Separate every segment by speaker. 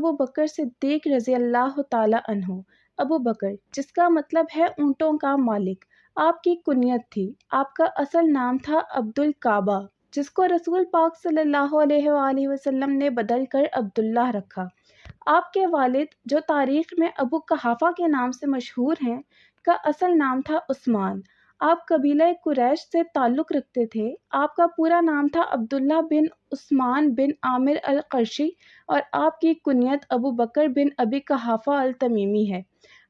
Speaker 1: ابو بکر صدیق رضی اللہ تعالی عنہ۔ ابو بکر، جس کا مطلب ہے اونٹوں کا مالک، آپ کی کنیت تھی۔ آپ کا اصل نام تھا عبد الکعبہ، جس کو رسول پاک صلی اللہ علیہ وآلہ وسلم نے بدل کر عبداللہ رکھا۔ آپ کے والد، جو تاریخ میں ابو قحافہ کے نام سے مشہور ہیں، کا اصل نام تھا عثمان۔ آپ قبیلہ قریش سے تعلق رکھتے تھے۔ آپ کا پورا نام تھا عبداللہ بن عثمان بن عامر القرشی، اور آپ کی کنیت ابو بکر بن ابی قحافہ التمیمی ہے۔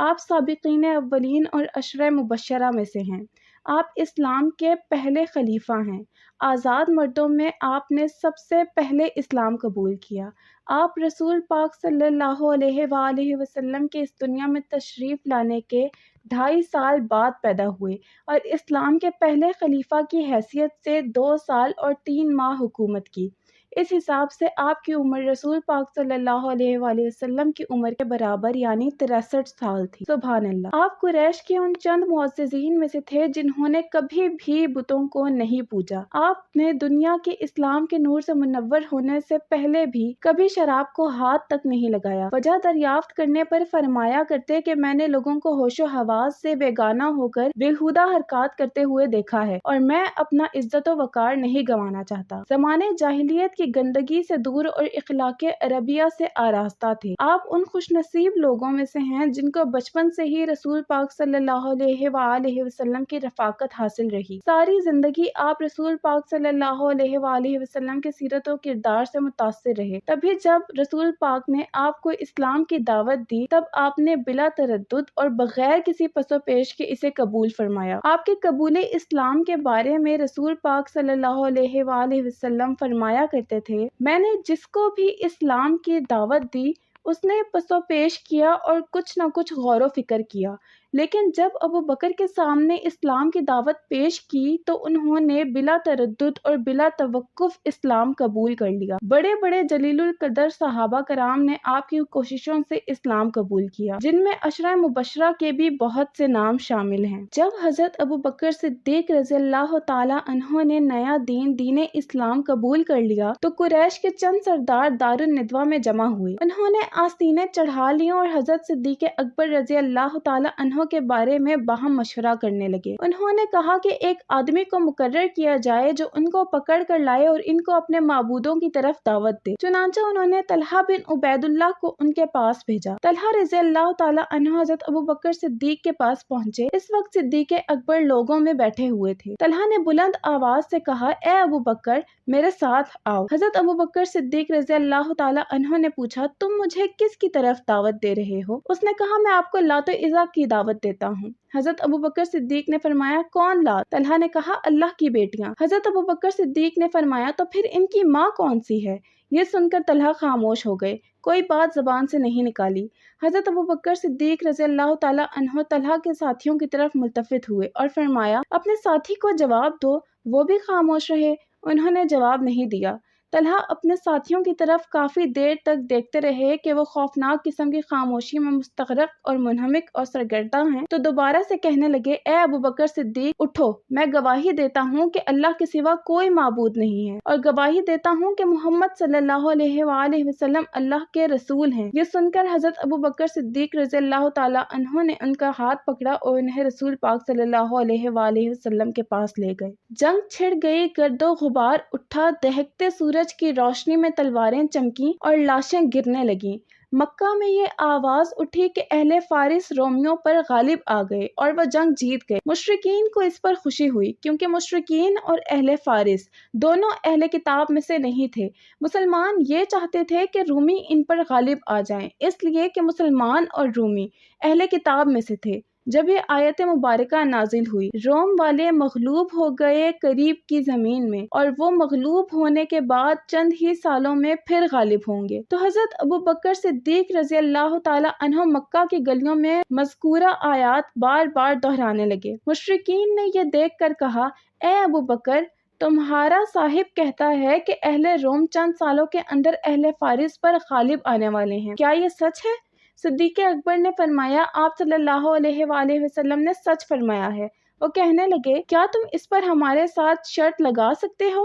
Speaker 1: آپ سابقین اولین اور عشرہ مبشرہ میں سے ہیں۔ آپ اسلام کے پہلے خلیفہ ہیں۔ آزاد مردوں میں آپ نے سب سے پہلے اسلام قبول کیا۔ آپ رسول پاک صلی اللہ علیہ وآلہ وسلم کے اس دنیا میں تشریف لانے کے 2.5 سال بعد پیدا ہوئے، اور اسلام کے پہلے خلیفہ کی حیثیت سے 2 سال اور 3 ماہ حکومت کی۔ اس حساب سے آپ کی عمر رسول پاک صلی اللہ علیہ وآلہ وسلم کی عمر کے برابر یعنی 63 سال تھی۔ سبحان اللہ۔ آپ قریش کے ان چند معززین میں سے تھے جنہوں نے کبھی بھی بتوں کو نہیں پوجا۔ آپ نے دنیا کے اسلام کے نور سے منور ہونے سے پہلے بھی کبھی شراب کو ہاتھ تک نہیں لگایا۔ وجہ دریافت کرنے پر فرمایا کرتے کہ میں نے لوگوں کو ہوش و حواس سے بیگانہ ہو کر بیہودہ حرکات کرتے ہوئے دیکھا ہے، اور میں اپنا عزت و وقار نہیں گنوانا چاہتا۔ زمانے جاہلیت کی گندگی سے دور اور اخلاق عربیہ سے آراستہ تھے۔ آپ ان خوش نصیب لوگوں میں سے ہیں جن کو بچپن سے ہی رسول پاک صلی اللہ علیہ وآلہ وسلم کی رفاقت حاصل رہی۔ ساری زندگی آپ رسول پاک صلی اللہ علیہ وآلہ وسلم کے سیرت و کردار سے متاثر رہے۔ تبھی جب رسول پاک نے آپ کو اسلام کی دعوت دی، تب آپ نے بلا تردد اور بغیر کسی پس و پیش کے اسے قبول فرمایا۔ آپ کے قبول اسلام کے بارے میں رسول پاک صلی اللہ علیہ وآلہ وسلم فرمایا کرتے تھے، میں نے جس کو بھی اسلام کی دعوت دی، اس نے پس و پیش کیا اور کچھ نہ کچھ غور و فکر کیا، لیکن جب ابو بکر کے سامنے اسلام کی دعوت پیش کی تو انہوں نے بلا تردد اور بلا توقف اسلام قبول کر لیا۔ بڑے بڑے جلیل القدر صحابہ کرام نے آپ کی کوششوں سے اسلام قبول کیا، جن میں عشرہ مبشرہ کے بھی بہت سے نام شامل ہیں۔ جب حضرت ابو بکر صدیق رضی اللہ تعالی عنہ نے نیا دین اسلام قبول کر لیا تو قریش کے چند سردار دار الندوہ میں جمع ہوئے۔ انہوں نے آستینیں چڑھا لیں اور حضرت صدیق اکبر رضی اللہ تعالی عنہ کے بارے میں باہم مشورہ کرنے لگے۔ انہوں نے کہا کہ ایک آدمی کو مقرر کیا جائے جو ان کو پکڑ کر لائے اور ان کو اپنے معبودوں کی طرف دعوت دے۔ چنانچہ انہوں نے طلحہ بن عبید اللہ کو ان کے پاس بھیجا۔ طلحہ رضی اللہ تعالی عنہ حضرت ابو بکر صدیق کے پاس پہنچے۔ اس وقت صدیق اکبر لوگوں میں بیٹھے ہوئے تھے۔ طلحہ نے بلند آواز سے کہا، اے ابو بکر، میرے ساتھ آؤ۔ حضرت ابو بکر صدیق رضی اللہ تعالی عنہ نے پوچھا، تم مجھے کس کی طرف دعوت دے رہے ہو؟ اس نے کہا، میں آپ کو لات و عزیٰ کی دعوت دیتا ہوں۔ حضرت ابو بکر صدیق نے فرمایا، کون لات؟ طلحہ نے کہا، اللہ کی بیٹیاں۔ حضرت ابو بکر صدیق نے فرمایا، تو پھر ان کی ماں کون سی ہے؟ یہ سن کر طلحہ خاموش ہو گئے، کوئی بات زبان سے نہیں نکالی۔ حضرت ابو بکر صدیق رضی اللہ تعالی عنہ طلحہ کے ساتھیوں کی طرف ملتفت ہوئے اور فرمایا، اپنے ساتھی کو جواب دو۔ وہ بھی خاموش رہے، انہوں نے جواب نہیں دیا۔ طلحہ اپنے ساتھیوں کی طرف کافی دیر تک دیکھتے رہے کہ وہ خوفناک قسم کی خاموشی میں مستغرق اور منہمک اور سرگرداں ہیں، تو دوبارہ سے کہنے لگے، اے ابو بکر صدیق، اٹھو، میں گواہی دیتا ہوں کہ اللہ کے سوا کوئی معبود نہیں ہے، اور گواہی دیتا ہوں کہ محمد صلی اللہ علیہ وآلہ وسلم اللہ کے رسول ہیں۔ یہ سن کر حضرت ابو بکر صدیق رضی اللہ تعالی عنہ نے ان کا ہاتھ پکڑا اور انہیں رسول پاک صلی اللہ علیہ وآلہ وسلم کے پاس لے گئے۔ جنگ چھڑ گئی، گرد و غبار اٹھا، دہکتے سورج کی روشنی میں تلواریں چمکیں اور لاشیں گرنے لگیں۔ مکہ میں یہ آواز اٹھی کہ اہل فارس رومیوں پر غالب آ گئے اور وہ جنگ جیت گئے۔ مشرکین کو اس پر خوشی ہوئی، کیونکہ مشرکین اور اہل فارس دونوں اہل کتاب میں سے نہیں تھے۔ مسلمان یہ چاہتے تھے کہ رومی ان پر غالب آ جائیں، اس لیے کہ مسلمان اور رومی اہل کتاب میں سے تھے۔ جب یہ آیت مبارکہ نازل ہوئی، روم والے مغلوب ہو گئے قریب کی زمین میں، اور وہ مغلوب ہونے کے بعد چند ہی سالوں میں پھر غالب ہوں گے، تو حضرت ابو بکر صدیق رضی اللہ تعالی عنہ مکہ کی گلیوں میں مذکورہ آیات بار بار دہرانے لگے۔ مشرکین نے یہ دیکھ کر کہا، اے ابو بکر، تمہارا صاحب کہتا ہے کہ اہل روم چند سالوں کے اندر اہل فارس پر غالب آنے والے ہیں، کیا یہ سچ ہے؟ صدیق اکبر نے فرمایا، آپ صلی اللہ علیہ وآلہ وسلم نے سچ فرمایا ہے۔ وہ کہنے لگے، کیا تم اس پر ہمارے ساتھ شرط لگا سکتے ہو؟